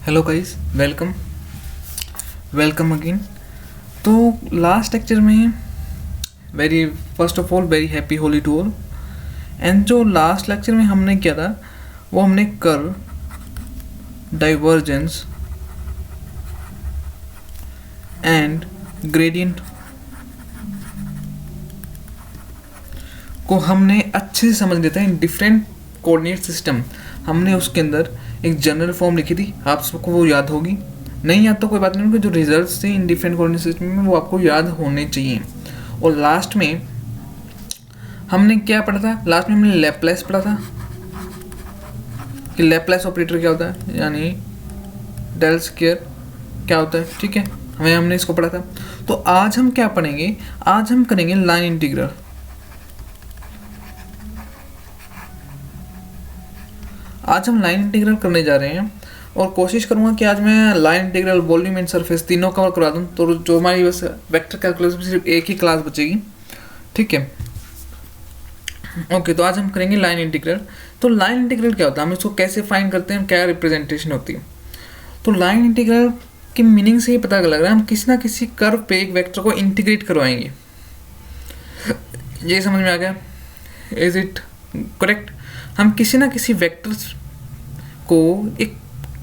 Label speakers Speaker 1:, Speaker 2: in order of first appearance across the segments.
Speaker 1: Hello guys, welcome again. तो last lecture में very first of all very happy Holi to all. And जो last lecture में हमने किया था वो हमने कर्व, डाइवर्जेंस एंड ग्रेडियंट को हमने अच्छे से समझ लेते हैं। डिफरेंट कोऑर्डिनेट सिस्टम हमने उसके अंदर एक जनरल फॉर्म लिखी थी, आप सबको वो याद होगी। नहीं याद तो कोई बात नहीं, उनके जो रिजल्ट्स थे इन डिफरेंट कोऑर्डिनेट सिस्टम में वो आपको याद होने चाहिए। और लास्ट में हमने क्या पढ़ा था? लास्ट में हमने लैप्लेस पढ़ा था कि लैप्लेस ऑपरेटर क्या होता है, यानी डेल स्क्वायर क्या होता है। ठीक है, हमने इसको पढ़ा था। तो आज हम क्या पढ़ेंगे? आज हम करेंगे लाइन इंटीग्रल। आज हम लाइन इंटीग्रल करने जा रहे हैं और कोशिश करूंगा कि आज मैं line integral, volume and surface तीनों कवर करवा दूं। तो जो हमारी बस वेक्टर कैलकुलस में सिर्फ एक ही क्लास बचेगी। ठीक है, ओके। तो आज हम करेंगे लाइन इंटीग्रल। तो लाइन इंटीग्रल क्या होता है, हम इसको कैसे फाइंड करते हैं, क्या रिप्रेजेंटेशन होती है? तो लाइन इंटीग्रल की मीनिंग से ही पता लग रहा है हम किसी ना किसी कर्व पे एक वेक्टर को इंटीग्रेट करवाएंगे। ये समझ में आ गया? Is it correct? हम किसी ना किसी वेक्टर को एक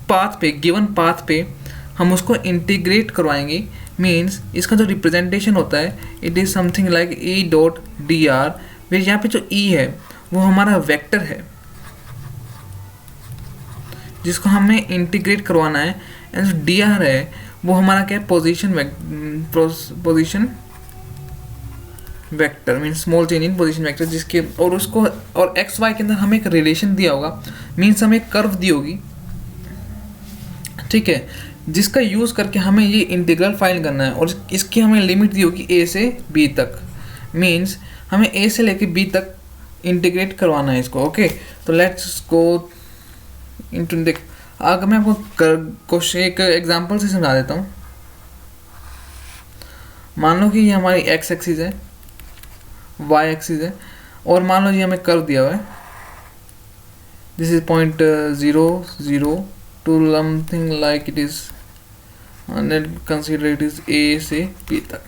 Speaker 1: पाथ पे, गिवन पाथ पे हम उसको इंटीग्रेट करवाएंगे। मीन्स इसका जो रिप्रेजेंटेशन होता है it is something like E dot d are. फिर यहाँ पे जो ई है वो हमारा वेक्टर है जिसको हमें इंटीग्रेट करवाना है। एंड जो डी आर है वो हमारा क्या है? Position vector, mean small change in position vector, जिसके और उसको और एक्स वाई के अंदर हमें एक रिलेशन दिया होगा। मीन्स हमें एक कर्व दी होगी, ठीक है, जिसका यूज़ करके हमें ये इंटीग्रल फाइंड करना है। और इसकी हमें लिमिट दी होगी ए से बी तक। मीन्स हमें ए से लेके बी तक इंटीग्रेट करवाना है इसको। ओके, तो लेट्स गो इनटू। देख, अगर मैं आपको क्वेश्चन एक एग्जांपल से समझा देता हूँ। मान लो कि ये हमारी एक्स एक्सिस है, वाई एक्सिस है, और मान लो ये हमें कर्व दिया हुआ है। This is 0.00 to something like it is consider it is A से बी तक,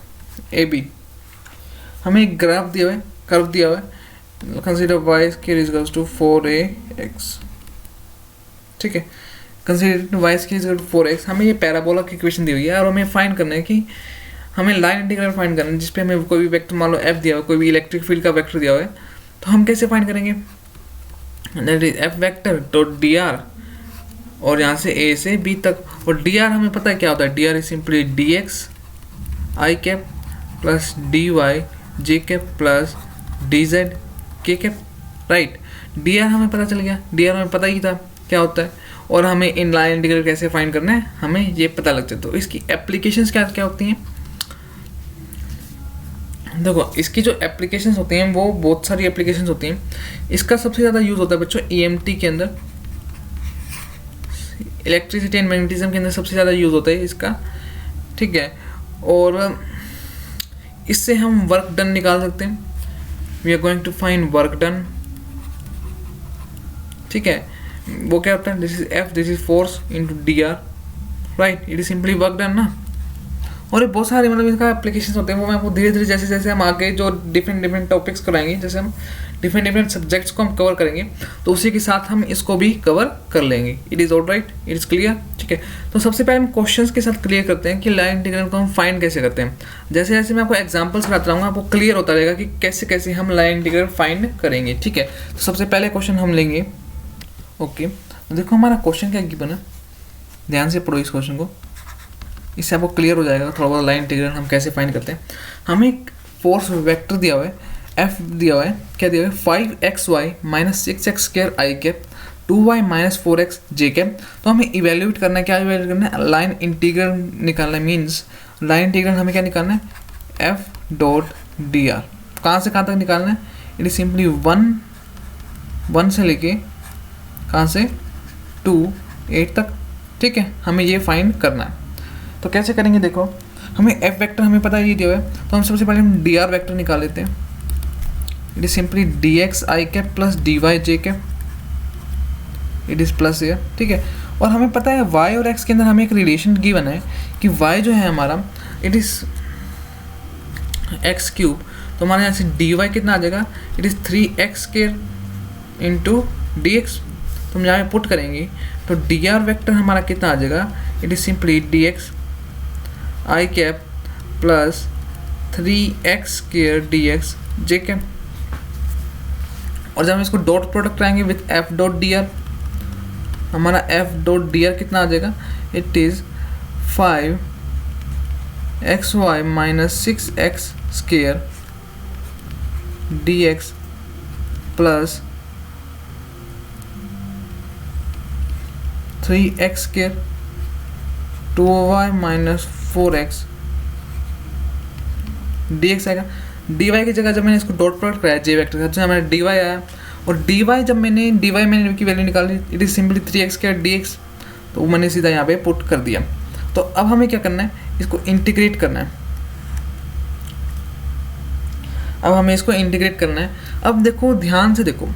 Speaker 1: ए बी। हमें एक ग्राफ दिया हुआ है, कर्व दिया हुआ है। Consider Y square is equals to 4ax। ठीक है, consider Y square is equal to 4x। हमें ये पैराबोला की इक्वेशन दी हुई है और हमें फाइंड करना है कि हमें लाइन इंटीग्रल फाइंड करना है जिसपे हमें कोई भी वेक्टर, मान लो एफ दिया हुआ, कोई भी इलेक्ट्रिक फील्ड का वेक्टर दिया हुआ है। तो हम कैसे फाइंड करेंगे? That is F vector dot d are, और यहाँ से ए से बी तक। और डी आर हमें पता है क्या होता है? D R is simply D X I cap plus D Y J cap plus D Z K cap. Right, D R हमें पता चल गया, डी आर हमें पता ही था क्या होता है। और हमें इन लाइन इंटीग्रल कैसे फाइंड करना है हमें ये पता लग जाए। तो इसकी एप्लीकेशंस क्या क्या होती हैं? देखो, इसकी जो एप्लीकेशंस होती हैं वो बहुत सारी एप्लीकेशंस होती हैं। इसका सबसे ज़्यादा यूज़ होता है बच्चों ईएमटी के अंदर, इलेक्ट्रिसिटी एंड मैग्नेटिज्म के अंदर सबसे ज़्यादा यूज़ होता है इसका। ठीक है, और इससे हम वर्क डन निकाल सकते हैं। We are going to find work done. ठीक है, वो क्या होता है? This is F, this is force into D R. Right, it is simply work done ना। और ये बहुत सारे मतलब इसका एप्लीकेशंस होते हैं, वो मैं आपको धीरे धीरे जैसे जैसे हम आगे जो डिफरेंट टॉपिक्स कराएंगे, जैसे हम डिफरेंट सब्जेक्ट्स को हम कवर करेंगे तो उसी के साथ हम इसको भी कवर कर लेंगे। It is all right, it is clear. ठीक है, तो सबसे पहले हम क्वेश्चंस के साथ क्लियर करते हैं कि लाइन इंटीग्रल को हम फाइंड कैसे करते हैं। जैसे जैसे मैं आपको एग्जाम्पल्स कराता रहूँगा आपको क्लियर होता रहेगा कि कैसे कैसे हम लाइन इंटीग्रल फाइंड करेंगे। ठीक है, तो सबसे पहले क्वेश्चन हम लेंगे। ओके, तो देखो हमारा क्वेश्चन क्या गिवन है, ध्यान से पढ़ो इस क्वेश्चन को, इससे आपको क्लियर हो जाएगा थोड़ा बहुत लाइन इंटीग्रल हम कैसे फाइंड करते हैं। हमें एक फोर्स वेक्टर दिया हुआ है, एफ दिया हुआ है, क्या दिया हुआ है? 5xy minus 6x square i cap 2y minus 4x J cap. तो हमें इवेल्यूएट करना है, क्या इवेल्यूएट करना है? लाइन इंटीग्रल निकालना है। मीन्स लाइन इंटीग्रल हमें क्या निकालना है? F dot d are. कहाँ से कहाँ तक निकालना है? इट इज सिंपली 1 से लेके कहाँ से 2 8 तक। ठीक है, हमें ये फाइंड करना है। तो कैसे करेंगे? देखो, हमें एफ वेक्टर हमें पता है ये दिया हुआ है, तो हम सबसे पहले हम डी आर वैक्टर निकाल लेते हैं। It is simply D X I cap plus D Y J cap. It is plus है। ठीक है, और हमें पता है y और x के अंदर हमें एक रिलेशन गिवन है कि y जो है हमारा इट इज़ एक्स क्यूब, तो हमारे यहाँ से dy कितना आ जाएगा, it is 3x² into d x. तो हम यहाँ पे पुट करेंगे तो dr वेक्टर हमारा कितना आ जाएगा, it is simply dx I cap plus 3x² dx J cap. और जब हम इसको डॉट प्रोडक्ट कराएंगे विथ f डॉट dr, हमारा f डॉट dr कितना आ जाएगा, it is 5xy minus 6x² dx plus 3x² 2y minus 4x dx आएगा। dy की जगह जब मैंने इसको डॉट प्रोडक्ट कराया j वेक्टर का, तो हमारा dy आया, और dy जब मैंने की वैल्यू निकाली, it is simply 3x² dx, तो वो मैंने सीधा यहाँ पे पुट कर दिया। तो अब हमें क्या करना है, इसको इंटीग्रेट करना है। अब हमें इसको इंटीग्रेट करना है। अब देखो ध्यान से देखो,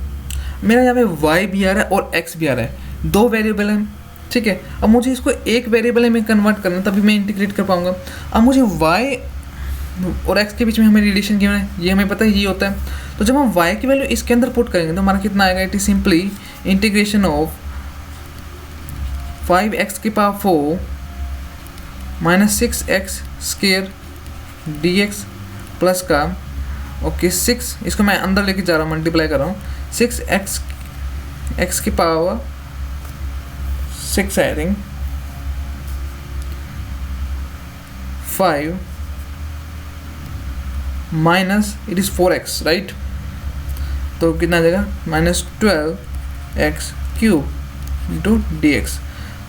Speaker 1: मेरा यहाँ पे y भी आ रहा है और x भी आ रहा है, दो वेरिएबल हैं, ठीक है। अब मुझे इसको एक वेरिएबल में कन्वर्ट करना है, तभी मैं इंटीग्रेट कर पाऊंगा। अब मुझे y और x के बीच में हमें रिलेशन क्या है, ये हमें पता है, ये होता है। तो जब हम y की वैल्यू इसके अंदर पुट करेंगे तो हमारा कितना आएगा, it is simply integration of 5x⁴ minus 6x² dx plus का ओके 6, इसको मैं अंदर लेके जा रहा हूँ, मल्टीप्लाई कर रहा हूँ, 6 I think 5 minus it is 4x right, तो कितना आ जाएगा, minus 12x³ into d x.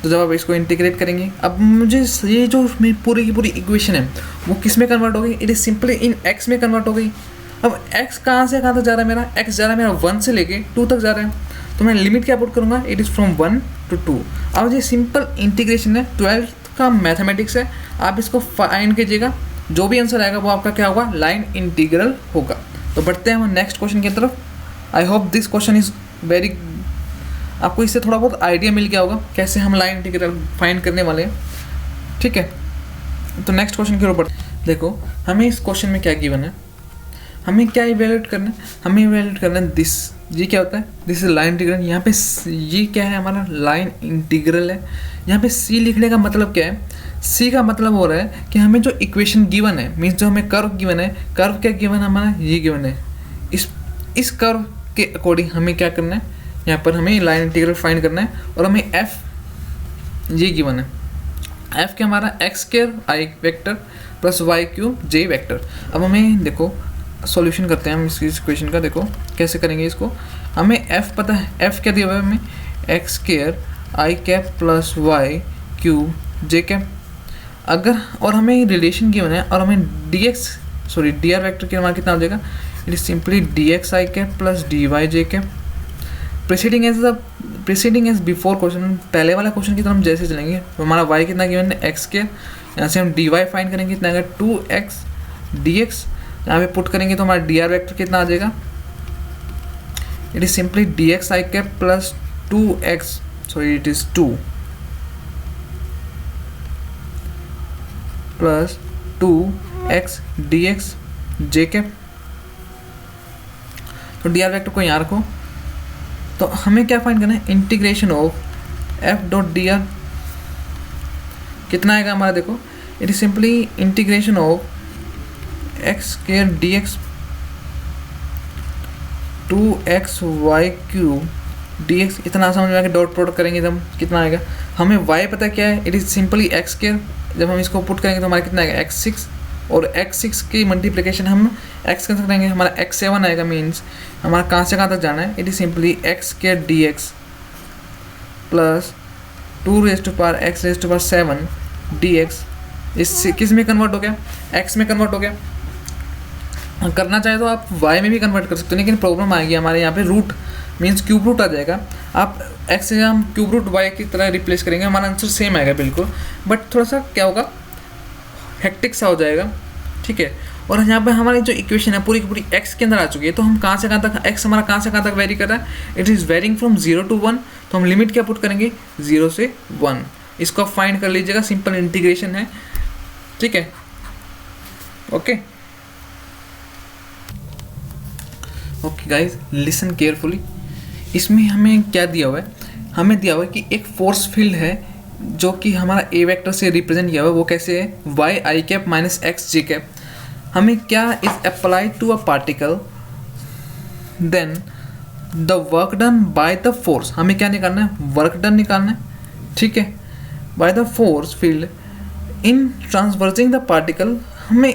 Speaker 1: तो जब आप इसको इंटीग्रेट करेंगे, अब मुझे ये जो मेरी पूरी की पूरी इक्वेशन है वो किस में कन्वर्ट हो गई, it is simply in x में कन्वर्ट हो गई। अब x कहाँ से कहाँ तक जा रहा है, मेरा x जा रहा है मेरा 1 से लेके 2 तक जा रहा है, तो मैं लिमिट क्या पुट करूँगा, इट इज़ फ्रॉम 1 to 2। अब ये सिंपल इंटीग्रेशन है, 12th का मैथमेटिक्स है, आप इसको फाइंड कीजिएगा, जो भी आंसर आएगा वो आपका क्या होगा, लाइन इंटीग्रल होगा। तो बढ़ते हैं हम नेक्स्ट क्वेश्चन की तरफ। I hope this question is very, आपको इससे थोड़ा बहुत आइडिया मिल गया होगा कैसे हम लाइन इंटीग्रल फाइंड करने वाले हैं, ठीक है। तो नेक्स्ट क्वेश्चन के ऊपर देखो, हमें इस क्वेश्चन में क्या गिवन है, हमें क्या इवेल्यूएट करना है, हमें इवेल्यूएट करना है दिस, ये क्या होता है, दिस इज लाइन इंटीग्रल। यहाँ पे ये क्या है, हमारा लाइन इंटीग्रल है। यहाँ पे सी लिखने का मतलब क्या है, सी का मतलब हो रहा है कि हमें जो इक्वेशन गिवन है, मीन्स जो हमें कर्व गिवन है, कर्व क्या गिवन है, हमारा ये गिवन है, इस कर्व के अकॉर्डिंग हमें क्या करना है, यहाँ पर हमें लाइन इंटीग्रल फाइंड करना है, और हमें एफ ये गिवन है, एफ के हमारा x² i vector plus y³ j vector. अब हमें देखो सॉल्यूशन करते हैं हम इस इक्वेशन का, देखो कैसे करेंगे इसको। हमें f पता है, f क्या दिया हुआ है हमें, x² i cap plus y³ j cap. अगर और हमें रिलेशन गिवन है, और हमें dr वेक्टर के हमारा कितना हो जाएगा, it is simply dx I cap plus dy j cap. Preceding as before question, पहले वाला क्वेश्चन की तरफ हम जैसे चलेंगे, तो हमारा y कितना गिवन है, x², यहाँ से हम dy फाइंड करेंगे, कितना आएगा 2x dx, यहाँ पे पुट करेंगे तो हमारा dr वेक्टर कितना आ जाएगा, it is simply dx I cap plus 2x, sorry it is 2 plus 2x dx j cap. तो dr वेक्टर को यहाँ रखो, तो हमें क्या फाइंड करना है, integration of f dot dr कितना आएगा हमारा, देखो it is simply integration of x² dx 2xy³ dx। इतना समझ में आके डॉट प्रोडक्ट करेंगे तो हम कितना आएगा, हमें y पता क्या है, इट इज सिंपली x², जब हम इसको पुट करेंगे तो हमारा कितना आएगा x6, और x6 की मल्टीप्लिकेशन हम x कैंसिल करेंगे, हमारा x7 आएगा, मीन्स हमारा कहाँ से कहाँ तक जाना है, it is simply x² dx plus 2x⁴ dx। इससे किस में कन्वर्ट हो गया, x में कन्वर्ट हो गया। करना चाहे तो आप y में भी कन्वर्ट कर सकते हो, लेकिन प्रॉब्लम आएगी हमारे यहाँ पे रूट मीन्स क्यूब रूट आ जाएगा। आप x से हम क्यूब रूट y की तरह रिप्लेस करेंगे, हमारा आंसर सेम आएगा बिल्कुल, बट थोड़ा सा क्या होगा, हेक्टिक सा हो जाएगा, ठीक है। और यहाँ पे हमारी जो इक्वेशन है पूरी की पूरी x के अंदर आ चुकी है। तो हम कहाँ से कहाँ तक x हमारा कहाँ से कहाँ तक वेरी कर रहा है, it is varying from 0 to 1। तो हम लिमिट क्या पुट करेंगे, 0 से 1। इसको फाइंड कर लीजिएगा, सिंपल इंटीग्रेशन है, ठीक है। Okay okay guys, listen carefully. इसमें हमें क्या दिया हुआ है, हमें दिया हुआ है कि एक फोर्स फील्ड है जो कि हमारा ए वेक्टर से रिप्रेजेंट किया हुआ है। वो कैसे है, वाई आई cap minus X J cap. हमें क्या is applied to a particle, then the work done by the force. हमें क्या निकालना है, वर्क डन निकालना है, ठीक है, by the force field in traversing the particle. हमें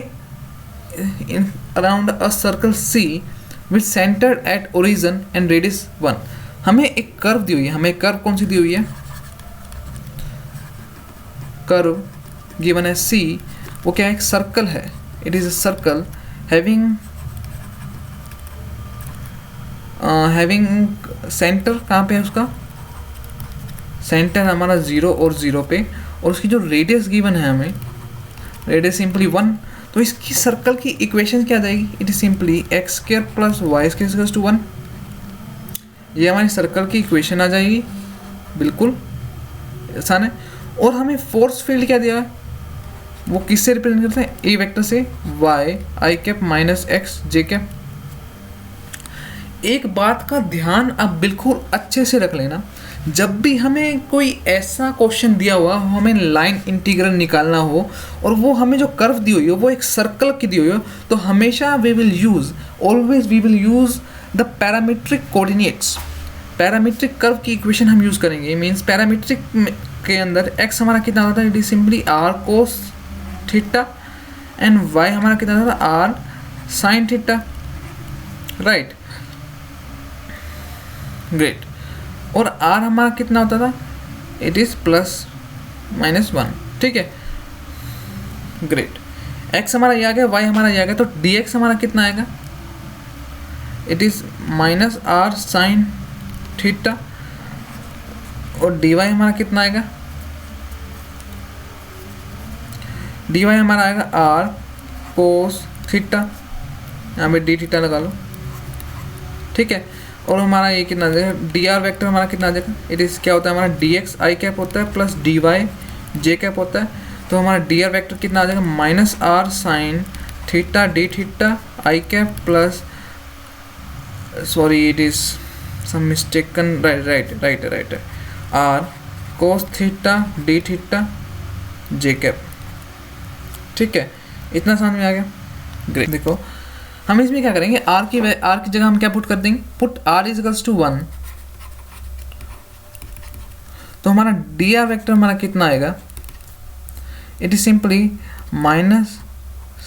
Speaker 1: in around a circle C which centre at origin and radius 1। हमें एक कर्व दी हुई है। हमें कर्व कौन सी दी हुई है, कर्व गिवन है सी। वो क्या है, एक सर्कल है। It is a circle having centre कहाँ पे है, उसका सेंटर हमारा 0 और 0 पे, और उसकी जो रेडियस गिवन है हमें, रेडियस सिंपली 1। तो इसकी सर्कल की इक्वेशन क्या आ जाएगी, it is simply X square plus Y square equals to 1। ये हमारी सर्कल की इक्वेशन आ जाएगी, बिल्कुल आसान है। और हमें फोर्स फील्ड क्या दिया है, वो किससे रिप्रेजेंट करते हैं, ए वेक्टर से, वाई आई cap minus X J cap. एक बात का ध्यान आप बिल्कुल अच्छे से रख लेना, जब भी हमें कोई ऐसा क्वेश्चन दिया हुआ हो, हमें लाइन इंटीग्रल निकालना हो और वो हमें जो कर्व दी हुई हो वो एक सर्कल की दी हुई हो, तो हमेशा we will use, always we will use the parametric coordinates. Parametric curve की इक्वेशन हम यूज़ करेंगे। मीन्स पैरामीट्रिक के अंदर x हमारा कितना होता है, it is simply r cos theta, and y हमारा कितना होता है, r sine theta, right, great. और r हमारा कितना होता था, इट इज प्लस माइनस 1, ठीक है, ग्रेट। x हमारा ये आ गया, y हमारा ये आ गया, तो dx हमारा कितना आएगा, it is minus r sine theta, और dy हमारा कितना आएगा, dy हमारा आएगा r कोस थीटा, यहाँ पे d थीटा लगा लो, ठीक है। और हमारा ये कितना आ जाएगा, dr वेक्टर हमारा कितना आ जाएगा, इट इज़ क्या होता है हमारा dx आई कैप होता है प्लस dy जे कैप होता है। तो हमारा dr वेक्टर कितना आ जाएगा, minus r sine theta d theta i cap plus, sorry it is some mistaken, right r cos theta d theta j cap, ठीक है। इतना समझ में आ गया, ग्रेट। देखो हम इसमें क्या करेंगे, r की जगह हम क्या पुट कर देंगे, put r is equals to 1। तो हमारा dr वेक्टर हमारा कितना आएगा, it is simply minus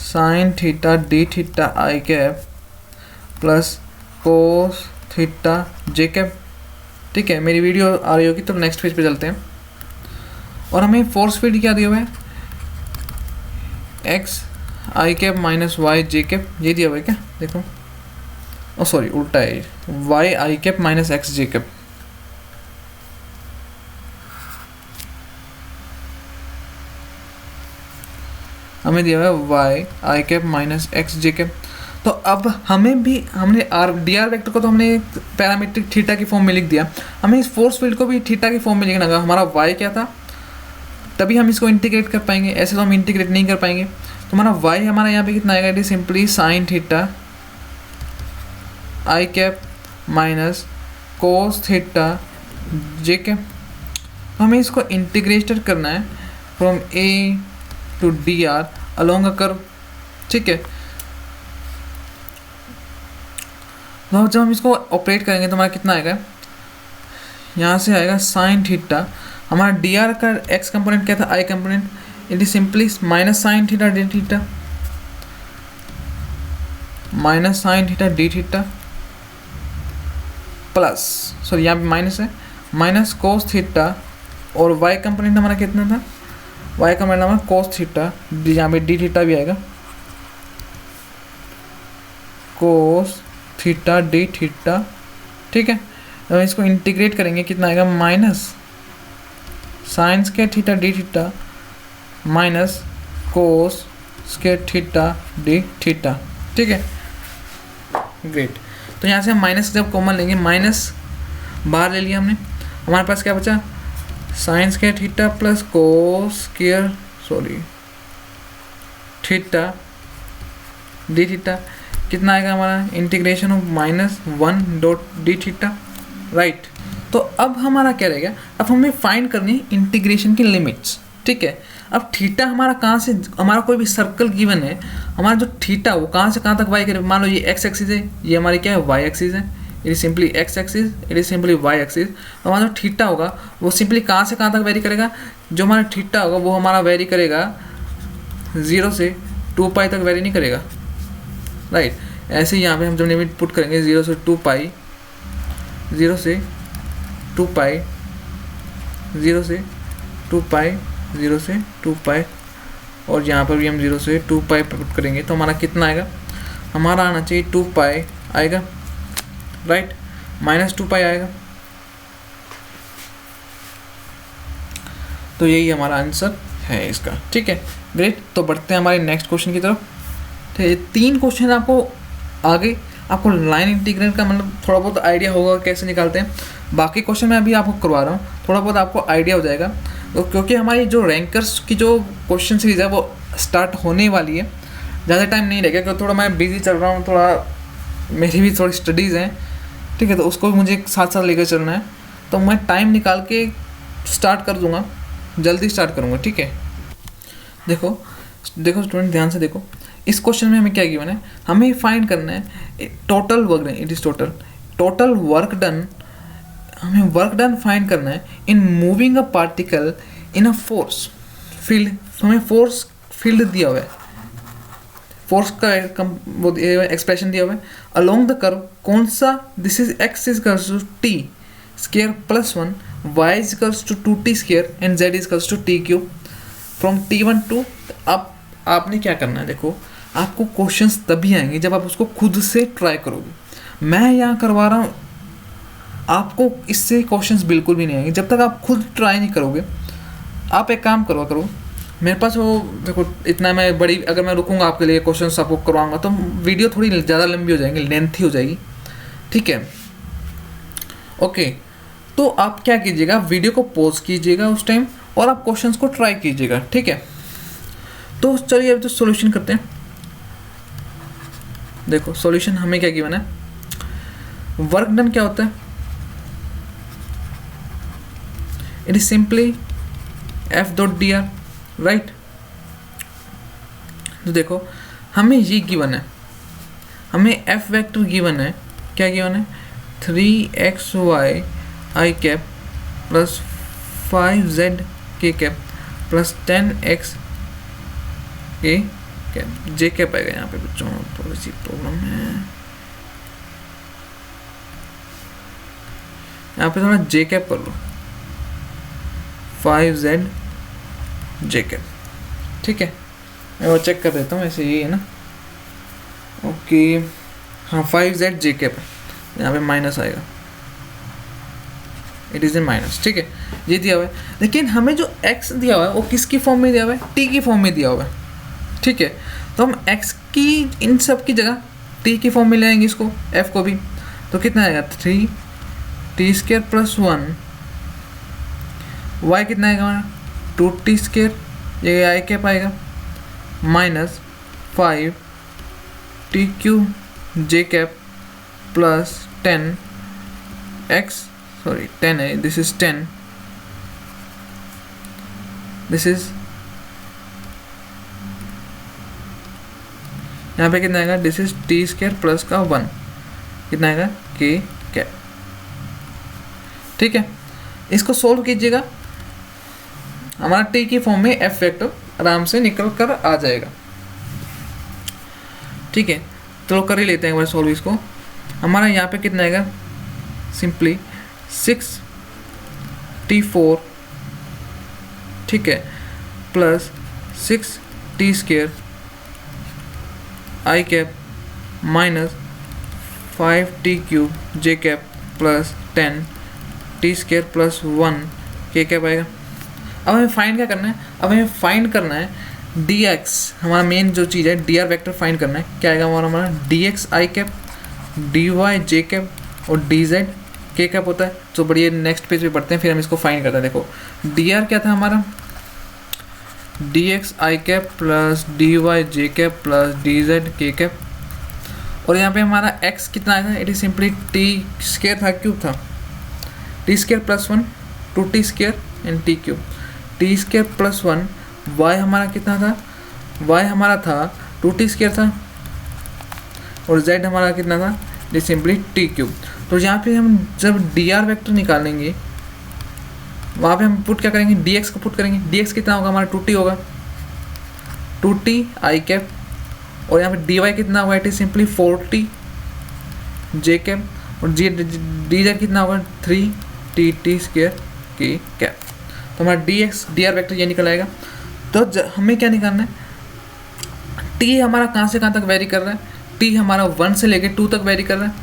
Speaker 1: sine theta d theta i cap plus cos theta j cap, ठीक है। मेरी वीडियो आ रही होगी तो नेक्स्ट पेज पे चलते हैं। और हमें फोर्स फील्ड क्या दिया हुआ है, x I cap minus Y J cap, ये दिया हुआ है क्या, देखो, ओ सॉरी उल्टा है, वाई आई cap minus X J cap. हमें दिया हुआ है वाई आई cap minus X J cap. तो अब हमें भी, हमने डी आर वेक्टर को तो हमने पैरामीट्रिक थीटा की फॉर्म में लिख दिया, हमें इस फोर्स फील्ड को भी थीटा की फॉर्म में लिखना होगा। हमारा वाई क्या था, तभी हम इसको इंटीग्रेट कर पाएंगे, ऐसे तो हम इंटीग्रेट नहीं कर पाएंगे। तो हमारा वाई हमारा यहाँ पे कितना आएगा, it is simply sine theta i cap minus cos theta j cap. तो हमें इसको इंटीग्रेटेड करना है from A to d r along a curve, ठीक है। तो जब हम इसको ऑपरेट करेंगे तो हमारा कितना आएगा, यहाँ से आएगा साइन थीटा, हमारा डी आर का एक्स कंपोनेंट क्या था, i component, it is simply minus sine theta d theta, minus sine theta d theta plus, sorry यहाँ पे माइनस है, माइनस कोस थीटा, और वाई कंपोनेंट हमारा कितना था, वाई कंपोनेंट हमारा कोस थीटा, यहाँ पे डी थीटा भी आएगा, कोस थीटा डी थीटा, ठीक है। तो इसको इंटीग्रेट करेंगे, कितना आएगा, minus sine square theta d theta minus cos square theta d theta. ठीक है, ग्रेट। तो यहाँ से हम माइनस जब कॉमन लेंगे, माइनस बाहर ले लिया हमने, हमारे पास क्या बचा, sine square theta plus cos square theta d theta. कितना आएगा हमारा, इंटीग्रेशन ऑफ -1 थीटा, राइट। तो अब हमारा क्या रहेगा, अब हमें फाइंड करनी है इंटीग्रेशन की लिमिट्स। ठीक है, अब थीटा हमारा कहाँ से, हमारा कोई भी सर्कल गिवन है, हमारा जो थीटा वो कहाँ से कहाँ तक वाई करे, मान लो ये एक्स एक्सिस है, ये हमारी क्या है, वाई एक्सिस है, it is simply x axis, it is simply y axis. हमारा जो थीटा होगा वो सिंपली कहाँ से कहाँ तक वेरी करेगा, जो हमारा थीटा होगा वो हमारा वेरी करेगा 0 से 2 पाई तक वेरी नहीं करेगा, राइट। ऐसे ही यहाँ पे हम जब लिमिट पुट करेंगे 0 से 2 पाई, 0 से 2 पाई, 0 से 2 पाई, 0 से 2 पाई, और यहाँ पर भी हम 0 से 2 पाई पुट करेंगे तो हमारा कितना आएगा, हमारा आना चाहिए 2 पाई आएगा, राइट, -2 पाई आएगा। तो यही हमारा आंसर है इसका। ठीक है, ग्रेट। तो बढ़ते हैं हमारे नेक्स्ट क्वेश्चन की तरफ। ठीक है, 3 क्वेश्चन आपको आगे, आपको लाइन इंटीग्रल का मतलब थोड़ा बहुत आइडिया होगा कैसे निकालते हैं। बाकी क्वेश्चन मैं अभी आपको करवा रहा हूँ, थोड़ा बहुत आपको आइडिया हो जाएगा। तो क्योंकि हमारी जो रैंकर्स की जो क्वेश्चन सीरीज़ है वो स्टार्ट होने वाली है, ज़्यादा टाइम नहीं लगेगा क्योंकि थोड़ा मैं बिजी चल रहा हूँ, थोड़ा मेरी भी थोड़ी स्टडीज़ हैं। ठीक है, तो उसको भी मुझे साथ साथ लेकर चलना है, तो मैं टाइम निकाल के स्टार्ट कर दूँगा, जल्दी स्टार्ट करूँगा। ठीक है, देखो स्टूडेंट ध्यान से देखो, इस क्वेश्चन में हमें क्या गिवन है, हमें फाइंड करना है total work done, it is total work done. हमें वर्क डन फाइंड करना है in moving a particle in a force field. हमें फोर्स फील्ड दिया हुआ है, फोर्स का वो एक्सप्रेशन दिया हुआ है अलोंग द कर्व, कौन सा, this is x is equals to t square plus 1, y is equals to 2t square and z is equals to t cube from t1 to. अब आपने क्या करना है, देखो आपको क्वेश्चंस तभी आएंगे जब आप उसको खुद से ट्राई करोगे। मैं यहाँ करवा रहा हूँ, आपको इससे क्वेश्चंस बिल्कुल भी नहीं आएंगे जब तक आप खुद ट्राई नहीं करोगे। आप एक काम करो, मेरे पास वो देखो इतना मैं बड़ी, अगर मैं रुकूंगा आपके लिए क्वेश्चंस आपको करवाऊंगा तो वीडियो थोड़ी ज़्यादा लंबी हो जाएंगी, लेंथी हो जाएगी। ठीक है, ओके। तो आप क्या कीजिएगा, वीडियो को पॉज कीजिएगा उस टाइम और आप क्वेश्चंस को ट्राई कीजिएगा। ठीक है, तो चलिए अब तो सॉल्यूशन करते हैं। देखो सॉल्यूशन हमें क्या गिवन है, वर्क डन क्या होता है, it is simply F.dr, right. तो देखो हमें ये गिवन है, हमें F वेक्टर गिवन है, क्या गिवन है, 3xy i cap plus 5z k cap plus 10x k cap j cap आएगा। यहाँ पे बच्चों थोड़ी सी प्रॉब्लम है, यहाँ पे थोड़ा j कैप कर लो, 5z j कैप। ठीक है, मैं वो चेक कर देता हूँ, ऐसे यही है ना, ओके। हाँ 5z j कैप है, यहाँ पे माइनस आएगा, इट इज़ ए माइनस। ठीक है, ये दिया हुआ है, लेकिन हमें जो x दिया हुआ है वो किसकी फॉर्म में दिया हुआ है, t की फॉर्म में दिया हुआ है। ठीक है, तो हम x की इन सब की जगह t की फॉर्म में ले आएंगे इसको, f को भी, तो कितना आएगा 3t स्क्वायर प्लस 1, y कितना आएगा हमारा 2t स्क्वायर, ये आई कैप आएगा, minus 5t cube j cap plus 10x, sorry 10 है, दिस इज 10, दिस इज, यहाँ पे कितना आएगा, this is t square plus का 1, कितना आएगा k कैप। ठीक है, इसको सोल्व कीजिएगा, हमारा t की फॉर्म में f वेक्टर आराम से निकल कर आ जाएगा। ठीक है, तो कर ही लेते हैं एक बार सोल्व इसको। हमारा यहाँ पे कितना आएगा, सिंपली 6t4, ठीक है, plus 6t square i cap minus 5t cube j cap plus 10t square plus 1 k cap आएगा। अब हमें फाइंड क्या करना है, अब हमें फाइंड करना है dx हमारा मेन जो चीज़ है dr वेक्टर फाइंड करना है, क्या आएगा हमारा dx i cap, dy j cap और dz k कैप होता है। तो बढ़िया नेक्स्ट पेज पे पढ़ते हैं, फिर हम इसको फाइंड करते हैं। देखो dr क्या था हमारा, dx i cap plus dy j cap plus dz k cap, और यहाँ पे हमारा x कितना आया था, it is simply t square था, क्यूब था, t square plus 1 2t square and t cube, t square plus 1, y हमारा कितना था, y हमारा था 2t स्क्वायर था, और z हमारा कितना था, it is simply t cube. तो यहाँ पे हम जब dr वेक्टर निकालेंगे वहाँ पे हम पुट क्या करेंगे, dx को पुट करेंगे, dx कितना होगा हमारा 2t होगा, 2t i कैप, और यहाँ पे dy कितना होगा, it is simply 4t j cap, और dz कितना होगा 3t स्क्वायर k कैप। तो हमारा dx dr वेक्टर ये निकल आएगा। तो हमें क्या निकालना है, t हमारा कहाँ से कहाँ तक वेरी कर रहा है, t हमारा 1 से लेके 2 तक वेरी कर रहा है,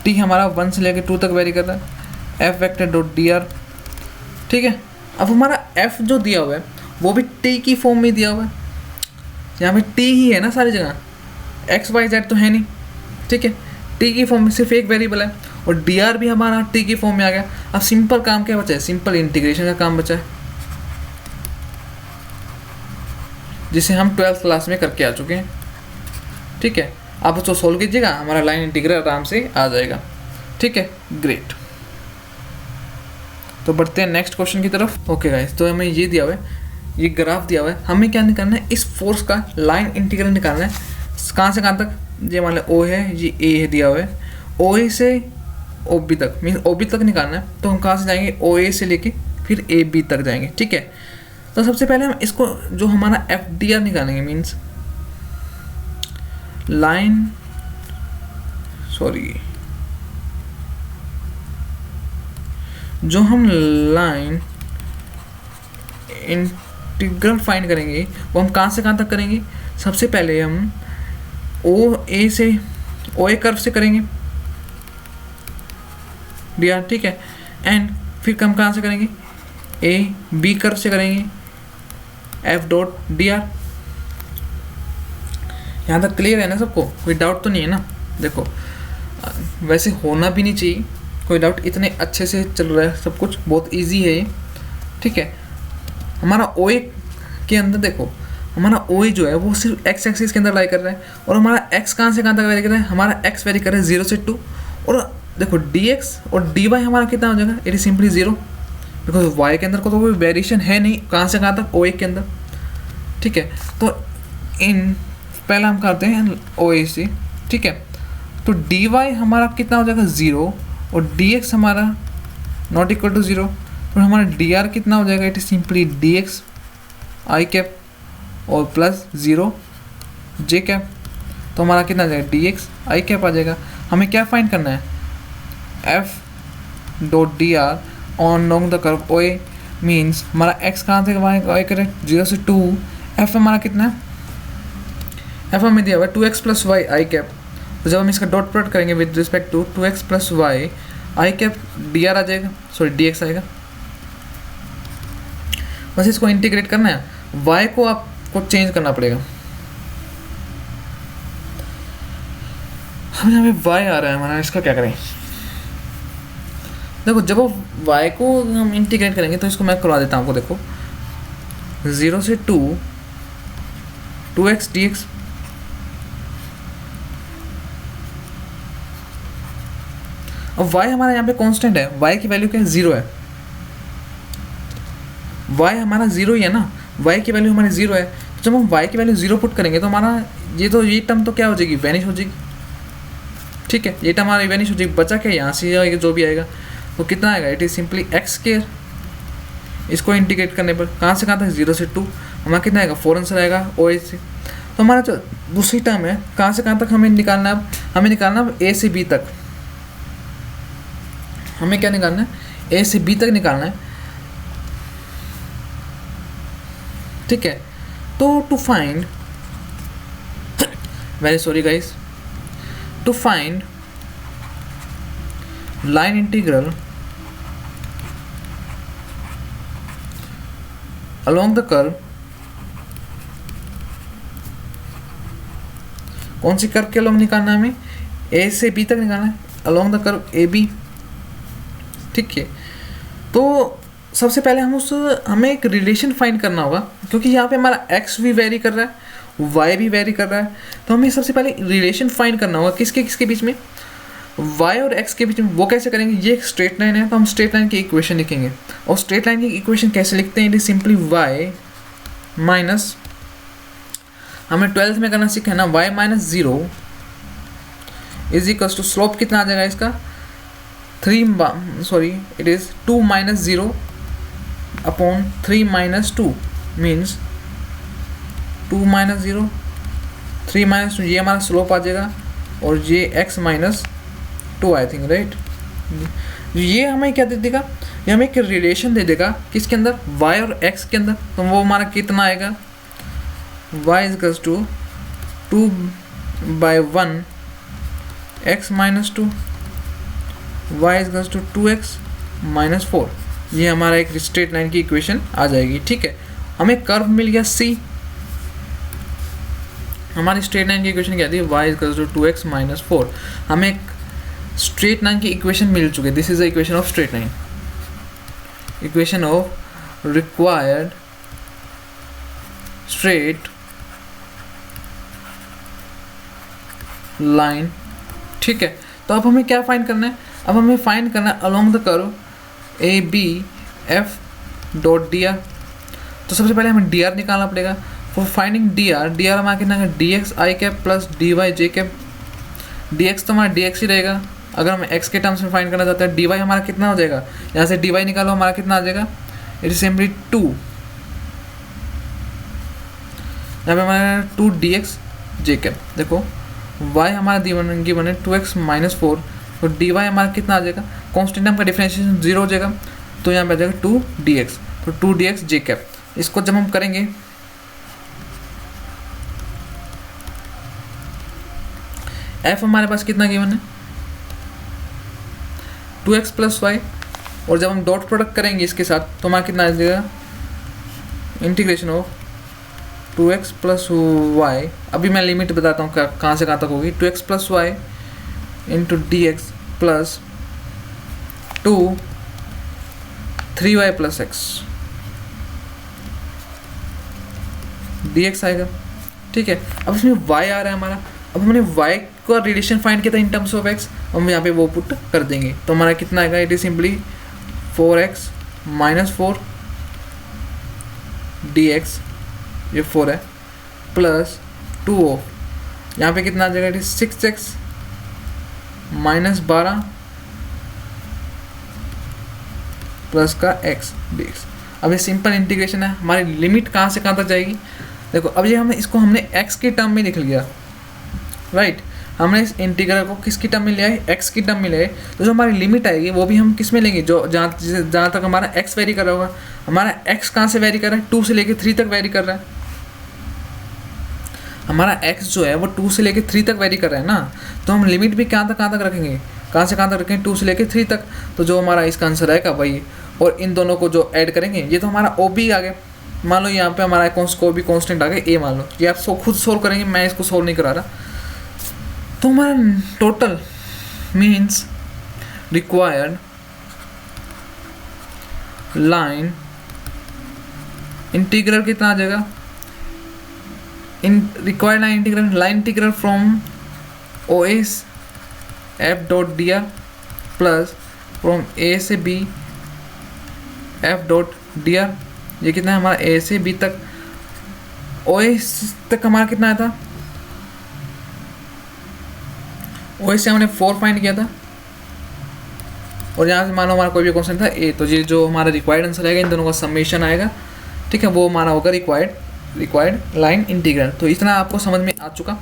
Speaker 1: t हमारा 1 से लेके 2 तक वेरी कर रहा है, f वेक्टर डॉट dr, ठीक है। अब हमारा f जो दिया हुआ है वो भी t की फॉर्म में दिया हुआ है, यहाँ पे t ही है ना सारी जगह, x y z तो है नहीं, ठीक है, t की फॉर्म में सिर्फ एक वेरिएबल है, और dr भी हमारा t की फॉर्म में आ गया। अब सिंपल काम क्या बचा है, सिंपल इंटीग्रेशन का काम बचा है, जिसे हम 12th क्लास में करके आ चुके हैं, ठीक है। आप उसको सोल्व कीजिएगा, हमारा लाइन इंटीग्रल आराम से आ जाएगा, ठीक है, ग्रेट। तो बढ़ते हैं नेक्स्ट क्वेश्चन की तरफ। ओके गाइस, तो हमें ये दिया हुआ है, ये ग्राफ दिया हुआ है, हमें क्या निकालना है, इस फोर्स का लाइन इंटीग्रल निकालना है, कहाँ से कहाँ तक, ये मान लो O है, ये A है दिया हुआ है, OA से OB तक, मीन OB तक निकालना है। तो हम कहाँ से जाएंगे, OA से लेके फिर AB तक जाएंगे, ठीक है। तो सबसे पहले हम इसको जो हमारा FDR निकालेंगे, मीन्स लाइन, सॉरी, जो हम लाइन इंटीग्रल फाइंड करेंगे वो हम कहाँ से कहाँ तक करेंगे, सबसे पहले हम OA से OA कर्व से करेंगे DR, ठीक है, एंड फिर हम कहाँ से करेंगे, AB कर्व से करेंगे F डॉट DR। यहाँ तक क्लियर है ना सबको, कोई डाउट तो नहीं है ना। देखो वैसे होना भी नहीं चाहिए कोई डाउट, इतने अच्छे से चल रहा है सब कुछ, बहुत इजी है ये, ठीक है। हमारा OA के अंदर देखो, हमारा OA जो है वो सिर्फ x एक्सिस के अंदर लाई कर रहा है, और हमारा x कहाँ से कहाँ तक वेरी कर रहा है, हमारा x वेरी कर रहा है 0 से 2, और देखो dx और dy हमारा कितना हो जाएगा, it is simply 0, because y के अंदर को तो कोई वेरिएशन है नहीं, कहाँ से कहाँ तक OA के अंदर, ठीक है। तो इन पहला हम करते हैं OA से, ठीक है। तो dy हमारा कितना हो जाएगा 0, और dx हमारा नॉट इक्वल टू 0, तो हमारा dr कितना हो जाएगा, it is simply dx i cap और प्लस 0 j कैप। तो हमारा कितना आ जाएगा, dx i कैप आ जाएगा। हमें क्या फाइंड करना है, f dot dr on long the curve OA, means हमारा x कहाँ से y करें 0 से 2, f हमारा कितना है, f हमें दिया हुआ है 2x प्लस वाई आई कैप। तो जब हम इसका डॉट प्रोडक्ट करेंगे with respect to 2x plus y I cap, dr आ जाएगा, सॉरी dx आएगा। बस इसको इंटीग्रेट करना है, y को आपको चेंज करना पड़ेगा। हम यहाँ पे y आ रहा है हमारा, इसका क्या करें, देखो जब y को हम इंटीग्रेट करेंगे तो इसको मैं करवा देता हूँ आपको। देखो 0 से 2 2x dx, अब y हमारा यहाँ पे कांस्टेंट है, y की वैल्यू क्या है 0 है, y हमारा 0 ही है ना, y की वैल्यू हमारी 0 है। तो जब हम y की वैल्यू 0 पुट करेंगे तो हमारा ये टर्म तो क्या हो जाएगी, वैनिश हो जाएगी, ठीक है, ये टर्म हमारी वैनिश हो जाएगी। बचा क्या, यहाँ से आएगा जो भी आएगा, तो कितना आएगा, it is simply X square. इसको इंटीग्रेट करने पर कहाँ से कहाँ तक 0 से 2, हमारा कितना आएगा 4 आंसर आएगा OA से। तो हमारा जो दूसरी टर्म है कहाँ से कहाँ तक हमें निकालना है, अब हमें निकालना है A से B तक, हमें क्या निकालना है, A से B तक निकालना है, ठीक है। तो to find, very sorry guys, to find line integral along the curve, कौन सी कर्व के अलोंग निकालना है हमें, ए से बी तक निकालना है, along the curve A B. ठीक है, तो सबसे पहले हमें एक रिलेशन फाइंड करना होगा, क्योंकि यहाँ पे हमारा एक्स भी वेरी कर रहा है, वाई भी वेरी कर रहा है, तो हमें सबसे पहले रिलेशन फाइंड करना होगा किसके किसके बीच में, y और x के बीच में। वो कैसे करेंगे, ये एक स्ट्रेट लाइन है तो हम स्ट्रेट लाइन की इक्वेशन लिखेंगे, और स्ट्रेट लाइन की इक्वेशन कैसे लिखते हैं, it is simply y minus, हमें 12th में करना सीखा है ना, y minus 0 is equals to, slope कितना आ जाएगा इसका, it is 2 minus 0 upon 3 minus 2 means 2 minus 0 3 minus 2, ये हमारा स्लोप आ जाएगा, और ये x minus 2 I think, right. ये हमें क्या दे देगा, ये हमें एक रिलेशन दे देगा किसके अंदर, y और x के अंदर। तो वो हमारा कितना आएगा, y is equals to 2/1 x minus 2, y is equals to 2x minus 4। ये हमारा एक स्ट्रेट लाइन की इक्वेशन आ जाएगी। ठीक है, हमें कर्व मिल गया c, हमारी स्ट्रेट लाइन की इक्वेशन क्या थी, y is equals to 2x minus 4। हमें एक स्ट्रेट लाइन की इक्वेशन मिल चुकी है, this is the equation of straight line, equation of required straight line. ठीक है, तो अब हमें क्या फाइंड करना है, अब हमें फाइंड करना है along the curve A B F dot d r. तो सबसे पहले हमें डी आर निकालना पड़ेगा। फॉर फाइंडिंग डी आर हमारा कितना है, D X I cap plus D Y J cap. D x तो हमारा डी एक्स ही रहेगा, अगर हम एक्स के टर्म्स में फाइंड करना चाहते हैं। डी वाई हमारा कितना हो जाएगा, यहाँ से डी वाई निकालो, हमारा कितना आ जाएगा, इट इज सिंपली 2, यहाँ पे हमारा 2 डी एक्स जे कैप। देखो y हमारा दी बने 2x माइनस 4, तो डी वाई हमारा कितना आ जाएगा, कॉन्स्टेंट टर्म का डिफरेंशिएशन 0 हो जाएगा, तो यहाँ पे आ जाएगा 2 डी एक्स, तो 2 डी एक्स जे कैप। इसको जब हम करेंगे f हमारे पास कितना गिवन है, 2x प्लस वाई, और जब हम डॉट प्रोडक्ट करेंगे इसके साथ तो हमारा कितना आ जाएगा, integration of 2x plus Y. अभी मैं लिमिट बताता हूँ कहाँ से कहाँ तक होगी, 2x plus y into d x plus 2 3y plus x d x आएगा। ठीक है, अब इसमें y आ रहा है हमारा, अब हमने y का रिलेशन फाइंड किया था इन टर्म्स ऑफ x, हम यहाँ पे वो पुट कर देंगे, तो हमारा कितना आएगा, it is simply 4x minus 4 D x, ये 4 है, प्लस 2 ऑफ, यहाँ पे कितना आ जाएगा, it is 6x minus 12 plus का x dx। अब ये सिंपल इंटीग्रेशन है, हमारी लिमिट कहाँ से कहाँ तक जाएगी। देखो अब ये हमने x के टर्म में लिख लिया, राइट। हमने इस इंटीग्रल को किसकी टर्म में लिया है, x की टर्म में लिया है, तो जो हमारी लिमिट आएगी वो भी हम किस में लेंगे, जो जहाँ तक हमारा x वेरी कर रहा होगा। हमारा x कहाँ से वेरी कर रहा है, 2 से लेके 3 तक वेरी कर रहा है। हमारा x जो है वो 2 से लेके 3 तक वेरी कर रहा है ना, तो हम लिमिट भी कहाँ तक रखेंगे, कहाँ से कहाँ तक रखेंगे, 2 से लेके 3 तक। तो जो हमारा इसका आंसर आएगा वही, और इन दोनों को जो ऐड करेंगे, ये तो हमारा ओ बी आ गया। मान लो यहाँ पे हमारा को भी कॉन्स्टेंट आ गया ए, मान लो ये आप खुद सोल्व करेंगे, मैं इसको सोल्व नहीं करा रहा। तो हमारा total means required line integral कितना आ जाएगा, in required line integral from O S F dot d r plus from A से B F dot d r. ये कितना है हमारा, ए से बी तक, ओ एस तक हमारा कितना आया था, ओ एस से हमने 4 फाइंड किया था, और यहाँ से मानो हमारा कोई भी क्वेश्चन था ए, तो ये जो हमारा रिक्वायर्ड आंसर आएगा इन दोनों का समेशन आएगा। ठीक है, वो हमारा होगा रिक्वायर्ड लाइन इंटीग्रल। तो इतना आपको समझ में आ चुका,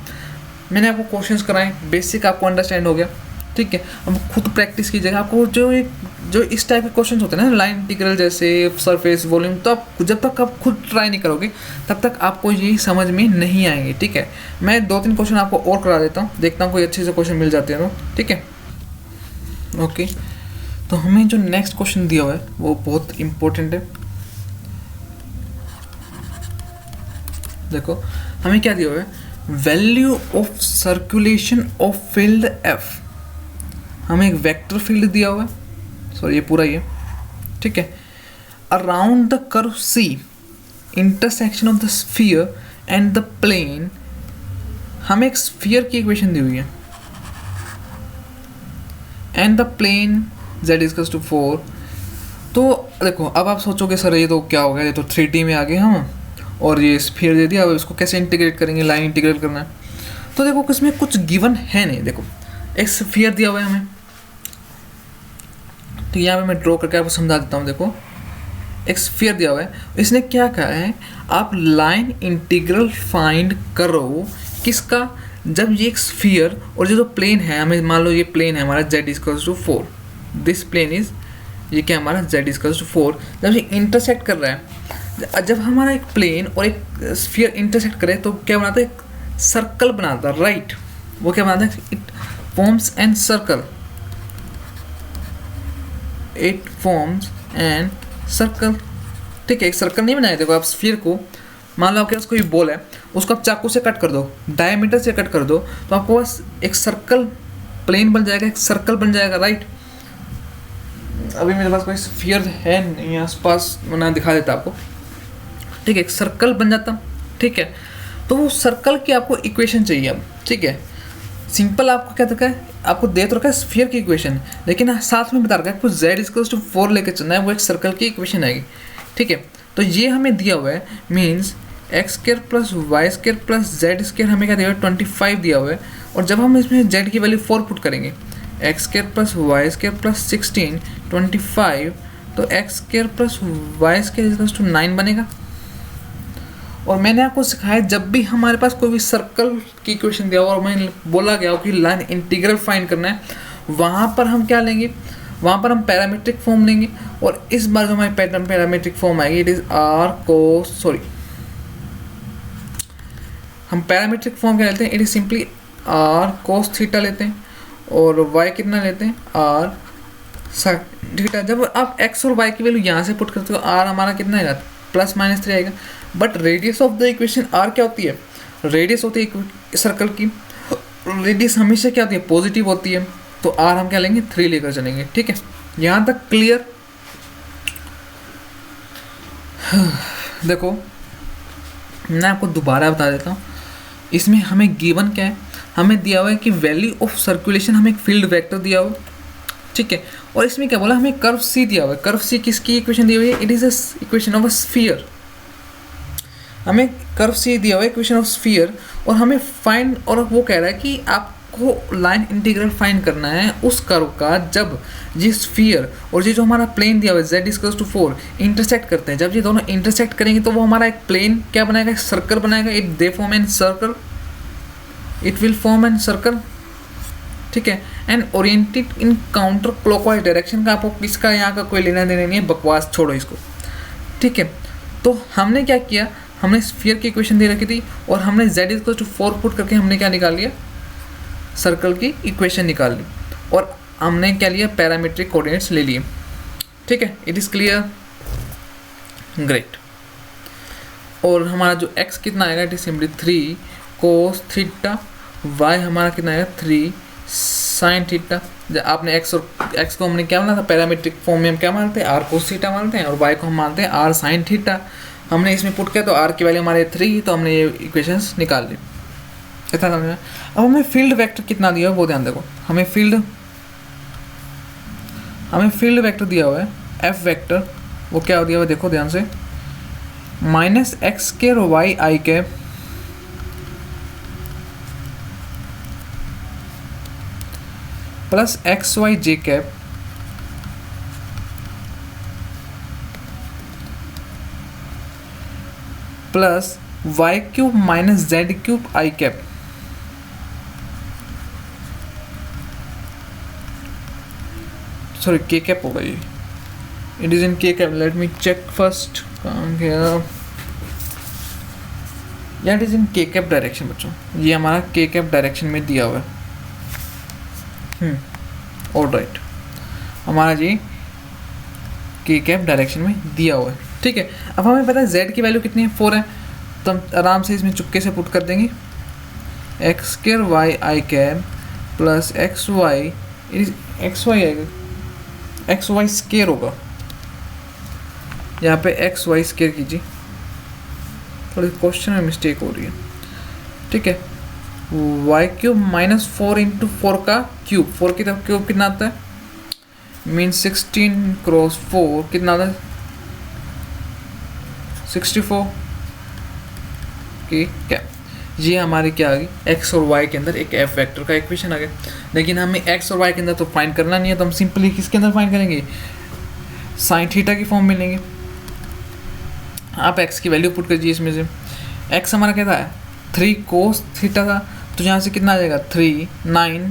Speaker 1: मैंने आपको क्वेश्चंस कराए, बेसिक आपको अंडरस्टैंड हो गया। ठीक है, अब खुद प्रैक्टिस कीजिएगा। आपको जो इस टाइप के क्वेश्चंस होते हैं ना, लाइन इंटीग्रल जैसे सरफेस वॉल्यूम, तो आप जब तक आप खुद ट्राई नहीं करोगे तब तक आपको ये समझ में नहीं आएंगे। ठीक है, मैं 2-3 क्वेश्चन आपको और करा देता हूँ, देखता हूँ कोई अच्छे से क्वेश्चन मिल जाते हैं तो। ठीक है, ओके। तो हमें जो नेक्स्ट क्वेश्चन दिया हुआ है वो बहुत इम्पोर्टेंट है। देखो हमें क्या दिया हुआ है, value of circulation of field F, हमें एक वेक्टर फील्ड दिया हुआ है, सॉरी ये पूरा ही है, ठीक है, around the curve C intersection of the sphere and the plane, हमें एक स्फीयर की इक्वेशन दी हुई है, and the plane z is to 4। तो देखो अब आप सोचोगे सर ये तो क्या हो गया, ये तो 3D में आ गए हम, और ये स्फीयर दे दिया, अब इसको कैसे इंटीग्रेट करेंगे, लाइन इंटीग्रेट करना है। तो देखो इसमें कुछ गिवन है नहीं, देखो एक स्फीयर दिया हुआ है हमें, तो यहाँ पे मैं ड्रॉ करके आपको समझा देता हूँ। देखो एक स्फीयर दिया हुआ है, इसने क्या कहा है, आप लाइन इंटीग्रल फाइंड करो किसका, जब ये एक स्फीयर और जो प्लेन है, हमें मान लो ये प्लेन है हमारा z equals to 4, this plane is, ये क्या हमारा z इक्वल्स टू 4, जब ये इंटरसेक्ट कर रहा है, जब हमारा एक प्लेन और एक स्फीयर इंटरसेक्ट करे तो क्या बनाता है, एक सर्कल बनाता है, राइट, वो क्या बनाता है, it forms an circle, it forms an circle, ठीक है, एक सर्कल नहीं बनाया। देखो आप स्फीयर को, मान लो आपके पास कोई बॉल है, उसको आप चाकू से कट कर दो, डायमीटर से कट कर दो, तो आपको बस एक सर्कल प्लेन बन जाएगा, एक सर्कल बन जाएगा, राइट। अभी मेरे पास कोई स्फीयर है नहीं आसपास, मैं दिखा देता आपको, ठीक है, एक सर्कल बन जाता, ठीक है। तो वो सर्कल की आपको इक्वेशन चाहिए अब, ठीक है, सिंपल आपको क्या रखा है, आपको दे तो रखा है स्फीयर की इक्वेशन, लेकिन साथ में बता रखा है आपको z इक्वल्स टू 4 लेके चलना है, वो एक सर्कल की इक्वेशन आएगी, ठीक है। तो ये हमें दिया हुआ है, means x square plus y square plus z square, हमें क्या दिया हुआ है, 25 दिया हुआ है, और जब हम इसमें z की वैल्यू 4 पुट करेंगे, x square plus y square plus 16 25, तो x square plus y square equals to 9 बनेगा। और मैंने आपको सिखाया जब भी हमारे पास कोई भी सर्कल की इक्वेशन दिया हुआ और मैंने बोला गया हो कि लाइन इंटीग्रल फाइंड करना है, वहाँ पर हम क्या लेंगे, वहाँ पर हम पैरामीट्रिक फॉर्म लेंगे, और इस बार जो हमारी पैरामीट्रिक फॉर्म आएगी, इट इज़ हम पैरामीट्रिक फॉर्म क्या लेते हैं, it is simply r cos theta लेते हैं, और वाई कितना लेते हैं, आर साइन थीटा। जब आप एक्स और वाई की वैल्यू यहाँ से पुट करते हो, आर हमारा कितना आएगा, +-3 आएगा। But radius of the equation r क्या होती है, रेडियस होती है सर्कल की, रेडियस हमेशा क्या होती है, पॉजिटिव होती है, तो आर हम क्या लेंगे, 3 लेकर चलेंगे, ठीक है। यहाँ तक क्लियर। देखो मैं आपको दोबारा बता देता हूँ, इसमें हमें गिवन क्या है, हमें दिया हुआ है कि वैल्यू ऑफ सर्कुलेशन, हमें एक फील्ड वेक्टर दिया हुआ, ठीक है, और इसमें क्या बोला, हमें कर्व सी दिया हुआ है, कर्व सी किसकी इक्वेशन दी हुई है, it is a equation of a sphere, हमें कर्व सी दिया हुआ है, इक्वेशन ऑफ स्फीयर, और हमें फाइंड, और वो कह रहा है कि आपको लाइन इंटीग्रल फाइंड करना है उस कर्व का, जब ये स्फीयर और ये जो हमारा प्लेन दिया हुआ है z इक्वल्स टू 4 इंटरसेक्ट करते हैं, जब ये दोनों इंटरसेक्ट करेंगे तो वो हमारा एक प्लेन क्या बनाएगा, एक सर्कल बनाएगा, it they form an circle, it will form an circle, ठीक है, and oriented in counter clockwise direction का, आपको किसका यहाँ का कोई लेना देना नहीं है, बकवास छोड़ो इसको, ठीक है। तो हमने क्या किया, हमने स्फीयर की इक्वेशन दे रखी थी, और हमने z इक्वल टू 4 पुट करके हमने क्या निकाल लिया, सर्कल की इक्वेशन निकाल ली, और हमने क्या लिया, पैरामीट्रिक कोऑर्डिनेट्स ले लिए, ठीक है। It is clear, great. और हमारा जो x कितना आएगा, it is simply 3 cos theta, y हमारा कितना आएगा 3 साइन थीटा। आपने x और x को हमने क्या माना था, पैरामीट्रिक फॉर्म में हम क्या मानते हैं, r कोस थीटा मानते हैं, और y को हम मानते हैं r साइन थीटा। हमने इसमें पुट किया तो r की वैल्यू हमारे 3, तो हमने ये इक्वेशंस निकाल ली, इतना समझना। अब हमें फील्ड वेक्टर कितना दिया है वो ध्यान देखो, हमें फील्ड वेक्टर दिया हुआ है f वेक्टर, वो क्या दिया हुआ है देखो ध्यान से, -x² y i cap plus xy j cap plus y³ minus z³ i cap. Sorry k cap होगा ये, it is in k cap, let me check first, या it is in k cap direction बच्चों, ये हमारा k cap direction में दिया हुआ है, ऑलराइट, हमारा जी k कैप डायरेक्शन में दिया हुआ है, ठीक है। अब हमें पता है z की वैल्यू कितनी है, 4 है, तो हम आराम से इसमें चुपके से पुट कर देंगे एक्स स्क्र वाई आई कैप प्लस एक्स वाई आएगा, एक्स वाई स्क्र होगा, यहाँ पे एक्स वाई स्क्र कीजिए, थोड़ी क्वेश्चन में मिस्टेक हो रही है, ठीक है। वाई क्यूब माइनस 4 इंटू 4 का क्यूब, 4 की तरफ क्यूब कितना आता है, मीन 16 क्रॉस 4 कितना आता है 64 की क्या, ये हमारी क्या आ गई एक्स और वाई के अंदर एक एफ वेक्टर का इक्वेशन आ गया। लेकिन हमें एक्स और वाई के अंदर तो फाइंड करना नहीं है, तो हम सिंपली किसके अंदर फाइंड करेंगे, साइन थीटा की फॉर्म में लेंगे। आप एक्स की वैल्यू पुट कीजिए इसमें से, एक्स हमारा क्या था 3 कोस थीटा था, तो यहाँ से कितना आ जाएगा 3 9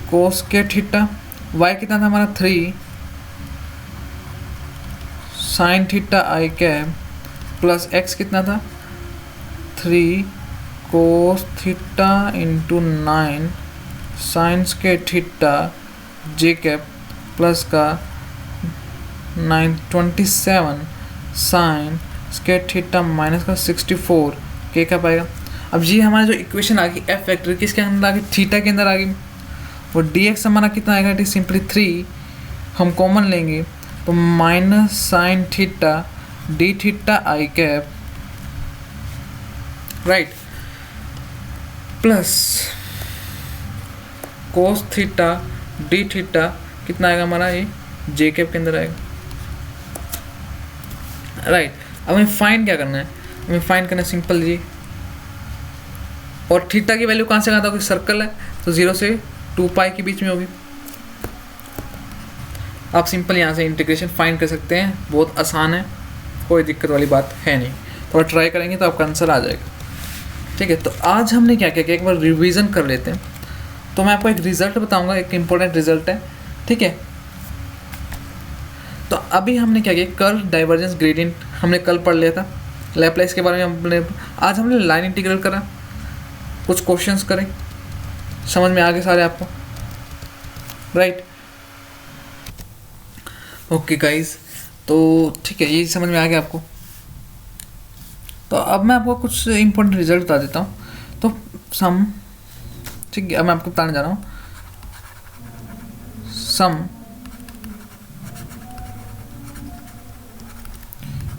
Speaker 1: कोस के थीटा, वाई कितना था हमारा 3 sign theta i cap plus x कितना था 3 कोस थीटा इंटू 9 साइंस के थीटा जे कैप प्लस का 927 साइन स्केट थीटा माइनस का 64 के क्या पाएगा। अब ये हमारा जो इक्वेशन आ गई एफ वेक्टर किसके अंदर आ गई, थीटा के अंदर आ गई, और डी एक्स हमारा कितना आएगा, इट इज सिंपली 3, हम कॉमन लेंगे तो minus sine theta d theta i cap right plus cos theta d theta कितना आएगा हमारा, ये जे कैप के अंदर आएगा राइट। अब हमें फाइंड क्या करना है, हमें फाइंड करना है सिंपल जी, और थीटा की वैल्यू कहाँ से आता होगी, सर्कल है तो 0 से 2 पाई के बीच में होगी। आप सिंपल यहाँ से इंटीग्रेशन फाइंड कर सकते हैं, बहुत आसान है, कोई दिक्कत वाली बात है नहीं, थोड़ा ट्राई करेंगे तो आपका आंसर आ जाएगा, ठीक है। तो आज हमने क्या किया, एक बार रिवीजन कर लेते हैं। तो मैं आपको एक रिजल्ट बताऊंगा, एक इम्पोर्टेंट रिजल्ट है, ठीक है। तो अभी हमने क्या किया, कर्व डाइवर्जेंस ग्रेडियंट हमने कल पढ़ लिया था, लैप्लेस के बारे में हमने, आज हमने लाइन इंटीग्रल करा, कुछ क्वेश्चंस करें, समझ में आ गए सारे आपको, राइट। ओके गाइस, तो ठीक है, ये समझ में आ गया आपको। तो अब मैं आपको कुछ इंपॉर्टेंट रिजल्ट बता देता हूँ। तो सम, ठीक है, अब मैं आपको बताने जा रहा हूँ सम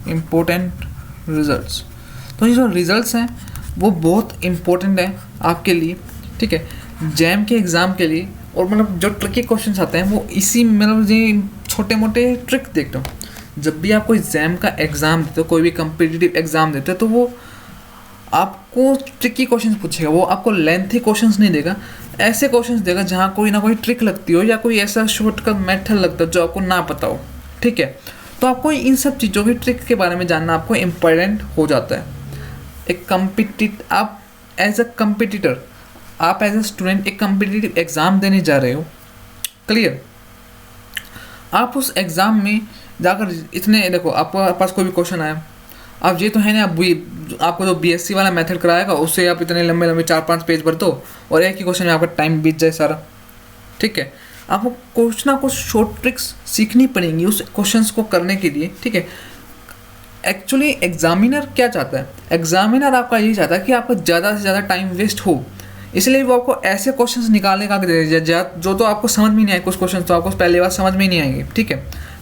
Speaker 1: इम्पोर्टेंट रिजल्ट्स। तो ये जो रिजल्ट्स हैं वो बहुत इम्पोर्टेंट है आपके लिए, ठीक है, जैम के एग्ज़ाम के लिए। और मतलब जो ट्रिकी क्वेश्चंस आते हैं वो इसी मतलब ये छोटे मोटे ट्रिक देखते हो। जब भी आप कोई जैम का एग्ज़ाम देते हो, कोई भी कम्पिटिटिव एग्ज़ाम देते हो, तो वो आपको ट्रिकी क्वेश्चंस पूछेगा, वो आपको लेंथी क्वेश्चंस नहीं देगा, ऐसे क्वेश्चंस देगा जहाँ कोई ना कोई ट्रिक लगती हो या कोई ऐसा शॉर्टकट मेथड लगता हो जो आपको ना पता हो, ठीक है। तो आपको इन सब चीज़ों की ट्रिक के बारे में जानना आपको इम्पोर्टेंट हो जाता है। एक आप एज अ कम्पिटिटर, आप एज अ स्टूडेंट एक कम्पिटिटिव एग्ज़ाम देने जा रहे हो, क्लियर। आप उस एग्ज़ाम में जाकर इतने देखो, आपके पास कोई भी क्वेश्चन आया, आप ये तो है ना, आपको जो बीएससी वाला मेथड कराएगा उससे आप इतने लंबे लंबे 4-5 पेज भर दो और एक ही क्वेश्चन में आपका टाइम बीत जाए सारा, ठीक है। आपको कुछ ना कुछ शॉर्ट ट्रिक्स सीखनी पड़ेंगी उस क्वेश्चंस को करने के लिए, ठीक है। एक्चुअली एग्जामिनर क्या चाहता है, एग्जामिनर आपका यही चाहता है कि आपका ज़्यादा से ज़्यादा टाइम वेस्ट हो, इसलिए वो आपको ऐसे क्वेश्चंस निकालने का जो तो आपको समझ में नहीं आए, कुछ क्वेश्चंस तो आपको पहले बार समझ में नहीं आएंगे, ठीक है,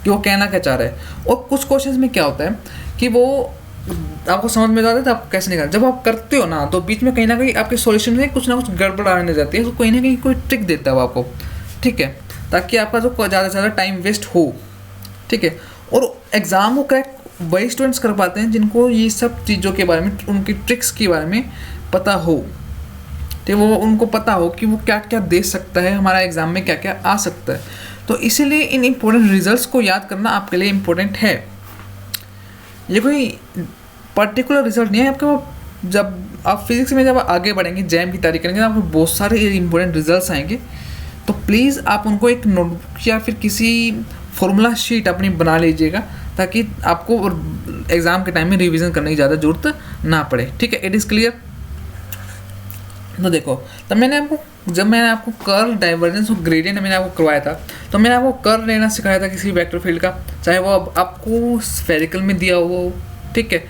Speaker 1: कि वो कहना क्या चाह रहा है। और कुछ क्वेश्चंस में क्या होता है कि वो आपको समझ में आता है तो आप कैसे निकाल, जब आप करते हो ना तो बीच में कहीं ना कहीं आपके सॉल्यूशन में कुछ ना कुछ गड़बड़ आने जाती है, तो कहीं ना कहीं कोई ट्रिक देता है वो आपको, ठीक है, ताकि आपका जो ज़्यादा से ज़्यादा टाइम वेस्ट हो, ठीक है। और एग्ज़ाम को क्रैक वही स्टूडेंट्स कर पाते हैं जिनको ये सब चीज़ों के बारे में, उनकी ट्रिक्स के बारे में पता हो, तो वो उनको पता हो कि वो क्या क्या दे सकता है, हमारा एग्ज़ाम में क्या क्या आ सकता है। तो इसीलिए इन इम्पोर्टेंट रिजल्ट्स को याद करना आपके लिए इम्पोर्टेंट है। ये कोई पर्टिकुलर रिजल्ट नहीं है आपके, जब आप फिजिक्स में जब आगे बढ़ेंगे, जैम की तैयारी करेंगे, आपको बहुत सारे इंपॉर्टेंट रिजल्ट्स आएंगे। तो प्लीज़ आप उनको एक नोटबुक या फिर किसी फॉर्मूला शीट अपनी बना लीजिएगा, ताकि आपको एग्ज़ाम के टाइम में रिवीजन करने की ज़्यादा ज़रूरत ना पड़े, ठीक है। It is clear. तो देखो, तब जब मैंने आपको कर्व डाइवर्जेंस और ग्रेडियंट मैंने आपको करवाया था, तो मैंने आपको कर्व लेना सिखाया था किसी वेक्टर फील्ड का, चाहे वो आपको स्फेरिकल में दिया हो ठीक है,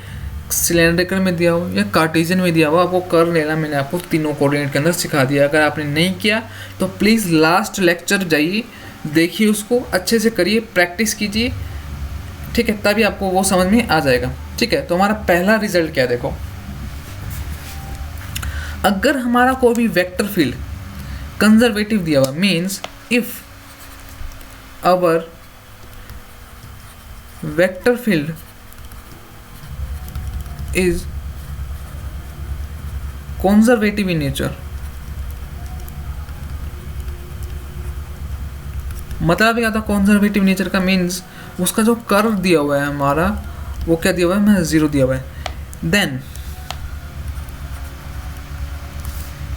Speaker 1: सिलेंड्रिकल में दिया हो या कार्टेशियन में दिया हो, आपको कर लेना। मैंने आपको तीनों कोऑर्डिनेट के अंदर सिखा दिया। अगर आपने नहीं किया तो प्लीज़ लास्ट लेक्चर जाइए, देखिए उसको अच्छे से करिए, प्रैक्टिस कीजिए, ठीक है, तभी आपको वो समझ में आ जाएगा। ठीक है, तो हमारा पहला रिजल्ट क्या है, देखो, अगर हमारा कोई भी वेक्टर फील्ड कंजर्वेटिव दिया हुआ, means if our vector field is conservative in nature, मतलब क्या था कंजर्वेटिव नेचर का, मीन्स उसका जो कर्व दिया हुआ है हमारा, वो क्या दिया हुआ है, मैं 0 दिया हुआ है, then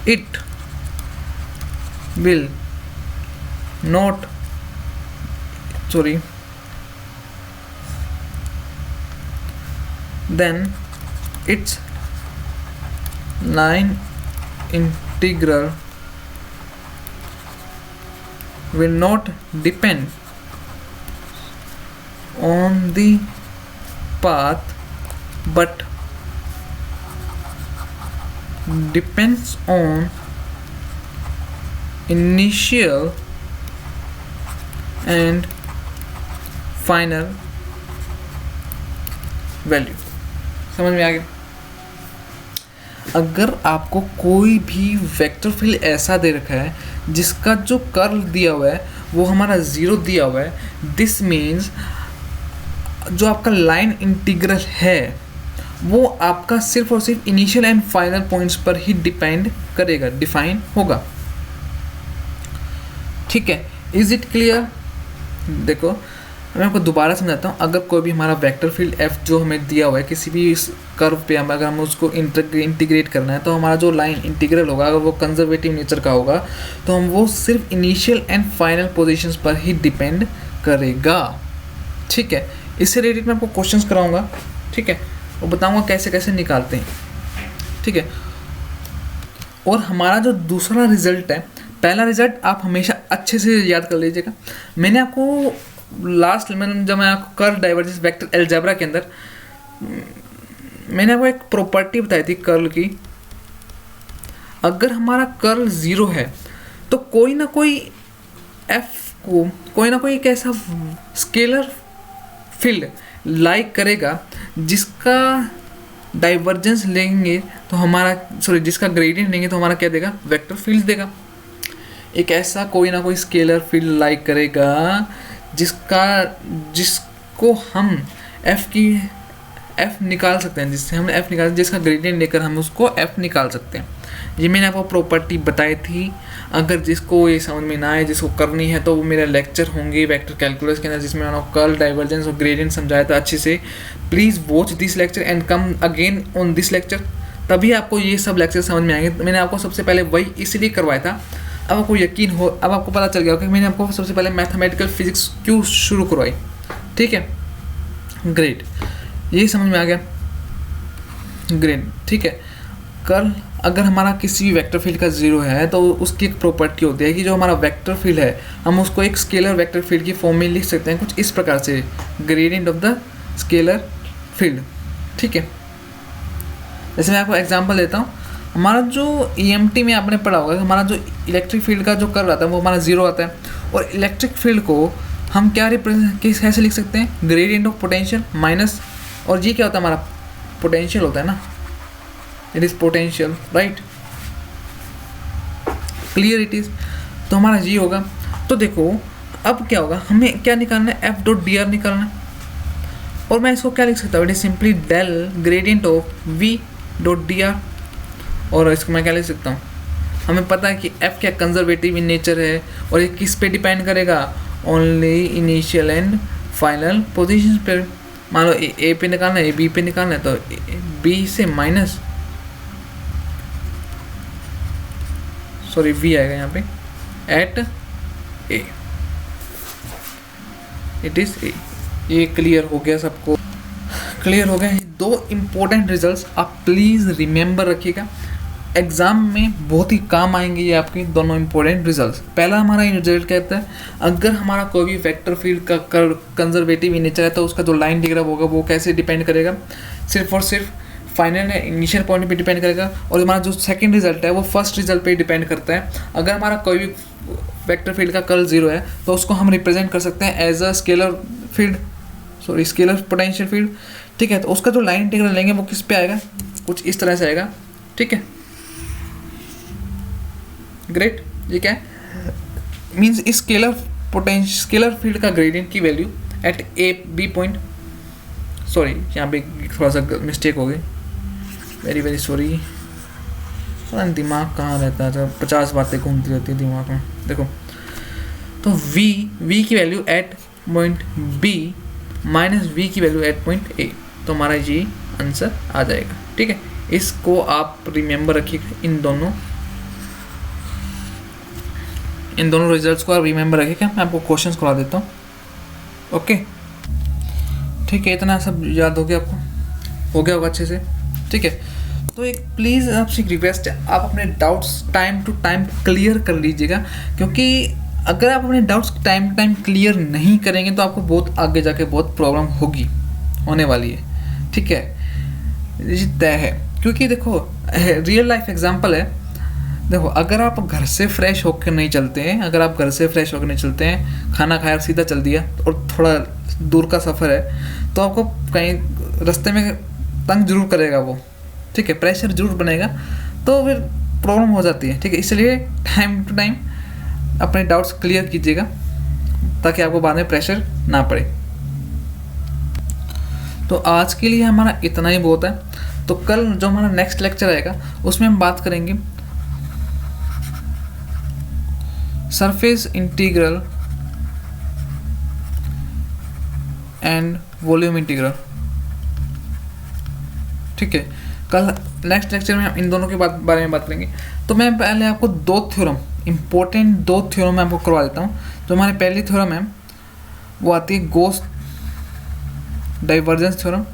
Speaker 1: it will not, sorry, then its line integral will not depend on the path but depends on initial and final value। समझ में आ गया? अगर आपको कोई भी वेक्टर फील्ड ऐसा दे रखा है जिसका जो कर्ल दिया हुआ है वो हमारा 0 दिया हुआ है, दिस मीन्स जो आपका लाइन इंटीग्रल है वो आपका सिर्फ और सिर्फ इनिशियल एंड फाइनल पॉइंट्स पर ही डिपेंड करेगा, डिफाइन होगा। ठीक है, इज इट क्लियर? देखो मैं आपको दोबारा समझाता हूँ। अगर कोई भी हमारा वेक्टर फील्ड एफ जो हमें दिया हुआ है किसी भी कर्व पे, अगर हम उसको इंटीग्रेट करना है तो हमारा जो लाइन इंटीग्रल होगा अगर वो कंजर्वेटिव नेचर का होगा तो हम वो सिर्फ इनिशियल एंड फाइनल पोजीशंस पर ही डिपेंड करेगा। ठीक है, इससे रिलेटेड मैं आपको क्वेश्चंस कराऊंगा, ठीक है, और बताऊंगा कैसे कैसे निकालते हैं। ठीक है, और हमारा जो दूसरा रिजल्ट है, पहला रिजल्ट आप हमेशा अच्छे से याद कर लीजिएगा। मैंने आपको लास्ट में जब मैं आपको कर्ल डाइवर्जेंस वेक्टर अलजेब्रा के अंदर मैंने आपको एक प्रॉपर्टी बताई थी कर्ल की। अगर हमारा कर्ल 0 है तो कोई ना कोई एफ को कोई ना कोई एक ऐसा स्केलर फील्ड लाइक करेगा जिसका डाइवर्जेंस लेंगे तो हमारा, सॉरी, जिसका ग्रेडियंट लेंगे तो हमारा क्या देगा, वेक्टर फील्ड देगा। एक ऐसा कोई ना कोई स्केलर फील्ड लाइक करेगा जिसको हम एफ निकाल सकते हैं, जिससे हम एफ निकाल, जिसका ग्रेडियंट लेकर हम उसको एफ निकाल सकते हैं। ये मैंने आपको प्रॉपर्टी बताई थी। अगर जिसको ये समझ में ना आए, जिसको करनी है, तो वो मेरा लेक्चर होंगे वेक्टर कैलकुलस के अंदर जिसमें मैंने कर्ल, डाइवर्जेंस और ग्रेडियंट समझाया था अच्छे से। Please watch this lecture and come again on this lecture, तभी आपको ये सब लेक्चर समझ में आएंगे। मैंने आपको सबसे पहले वही इसलिए करवाया था, अब आपको यकीन हो, अब आपको पता चल गया कि मैंने आपको सबसे पहले मैथमेटिकल फिजिक्स क्यों शुरू करवाई। ठीक है, ग्रेट, यही समझ में आ गया, ग्रेट। ठीक है, कर्ल अगर हमारा किसी भी वेक्टर फील्ड का 0 है तो उसकी एक प्रॉपर्टी होती है कि जो हमारा वेक्टर फील्ड है हम उसको एक स्केलर वेक्टर फील्ड की फॉर्म में लिख सकते हैं कुछ इस प्रकार से, gradient of the scalar field. ठीक है, जैसे मैं आपको एग्जांपल देता हूँ। हमारा जो EMT में आपने पढ़ा होगा, हमारा जो इलेक्ट्रिक फील्ड का जो कर्व आता है वो हमारा 0 आता है, और इलेक्ट्रिक फील्ड को हम क्या कैसे लिख सकते हैं, ग्रेडियंट ऑफ पोटेंशियल माइनस, और ये क्या होता है, हमारा पोटेंशियल होता है ना, it is potential, right, clear it is. तो हमारा ये होगा। तो देखो अब क्या होगा, हमें क्या निकालना है, F.dr निकालना है, और मैं इसको क्या लिख सकता हूँ, it is simply del gradient of V.dr, और इसको मैं क्या लिख सकता हूँ, हमें पता है कि F क्या कंजर्वेटिव इन नेचर है, और ये किस पे डिपेंड करेगा, only initial and final position पे। मान लो A पे निकालना है, B पे निकालना है, तो B से माइनस, सॉरी V आएगा यहाँ पे, at A, it is A। ये क्लियर हो गया सबको, क्लियर हो गया। 2 इम्पोर्टेंट रिजल्ट्स आप प्लीज़ रिमेंबर रखिएगा। एग्ज़ाम में बहुत ही काम आएंगे ये आपके दोनों इंपॉर्टेंट रिजल्ट्स। पहला हमारा रिजल्ट कहता है अगर हमारा कोई भी वेक्टर फील्ड का कंजर्वेटिव इन नेचर है तो उसका जो लाइन डायग्राम होगा वो कैसे डिपेंड करेगा, सिर्फ और सिर्फ फाइनल इनिशियल पॉइंट पे डिपेंड करेगा। और हमारा जो सेकंड रिजल्ट है वो फर्स्ट रिजल्ट पे डिपेंड करता है। अगर हमारा कोई भी वेक्टर फील्ड का कर्ल 0 है तो उसको हम रिप्रेजेंट कर सकते हैं as a scalar field, sorry scalar potential field, ठीक है। तो उसका जो लाइन इंटीग्रल लेंगे वो किस पे आएगा, कुछ इस तरह से आएगा, ठीक है। ग्रेट, ये क्या है, मीन्स इस स्केलर फील्ड का ग्रेडियंट की value at A B point, sorry यहाँ पे थोड़ा सा मिस्टेक हो गई, वेरी वेरी सॉरी, पता नहीं दिमाग कहाँ रहता है, 50 बातें घूमती रहती है दिमाग में। देखो तो v की वैल्यू एट पॉइंट b माइनस v की वैल्यू एट पॉइंट a, तो हमारा ये आंसर आ जाएगा, ठीक है। इसको आप रिमेंबर रखिएगा, इन दोनों रिजल्ट्स को आप रिमेंबर रखिएगा। मैं आपको क्वेश्चंस करवा देता हूँ, ओके, ठीक है। इतना सब याद हो गया आपको, हो गया होगा अच्छे से, ठीक है। तो एक प्लीज़ आपसे रिक्वेस्ट है, आप अपने doubts time to time clear कर लीजिएगा, क्योंकि अगर आप अपने doubts time to time clear नहीं करेंगे तो आपको बहुत आगे जाके बहुत प्रॉब्लम होने वाली है, ठीक है, ये तय है। क्योंकि देखो रियल लाइफ एग्जांपल है, देखो अगर आप घर से फ्रेश होकर नहीं चलते हैं, अगर आप घर से फ्रेश होकर नहीं चलते हैं, खाना खाया सीधा चल दिया और थोड़ा दूर का सफ़र है, तो आपको कहीं रास्ते में तंग जरूर करेगा वो, ठीक है, प्रेशर जरूर बनेगा, तो फिर प्रॉब्लम हो जाती है, ठीक है। इसलिए टाइम टू टाइम अपने डाउट्स क्लियर कीजिएगा ताकि आपको बाद में प्रेशर ना पड़े। तो आज के लिए हमारा इतना ही बहुत है। तो कल जो हमारा नेक्स्ट लेक्चर आएगा उसमें हम बात करेंगे surface integral and volume integral, ठीक है। कल नेक्स्ट लेक्चर में हम इन दोनों के बारे में बात करेंगे। तो मैं पहले आपको इंपॉर्टेंट दो थ्योरम मैं आपको करवा देता हूँ। जो हमारी पहली थ्योरम है वो आती है गॉस डाइवर्जेंस थ्योरम,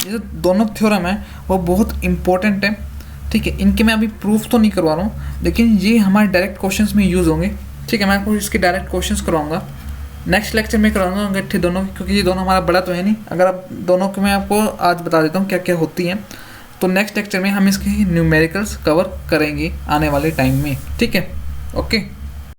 Speaker 1: ये जो दोनों थ्योरम है वो बहुत इंपॉर्टेंट है, ठीक है। इनके मैं अभी प्रूफ तो नहीं करवा रहा हूँ, लेकिन ये हमारे डायरेक्ट क्वेश्चंस में यूज़ होंगे, ठीक है। मैं आपको इसके डायरेक्ट क्वेश्चंस करवाऊंगा नेक्स्ट लेक्चर में, कराऊंगा अंगीठी दोनों, क्योंकि ये दोनों हमारा बड़ा तो है नहीं। अगर आप दोनों को मैं आपको आज बता देता हूँ क्या क्या होती हैं, तो नेक्स्ट लेक्चर में हम इसके न्यूमेरिकल्स कवर करेंगे आने वाले टाइम में, ठीक है, ओके।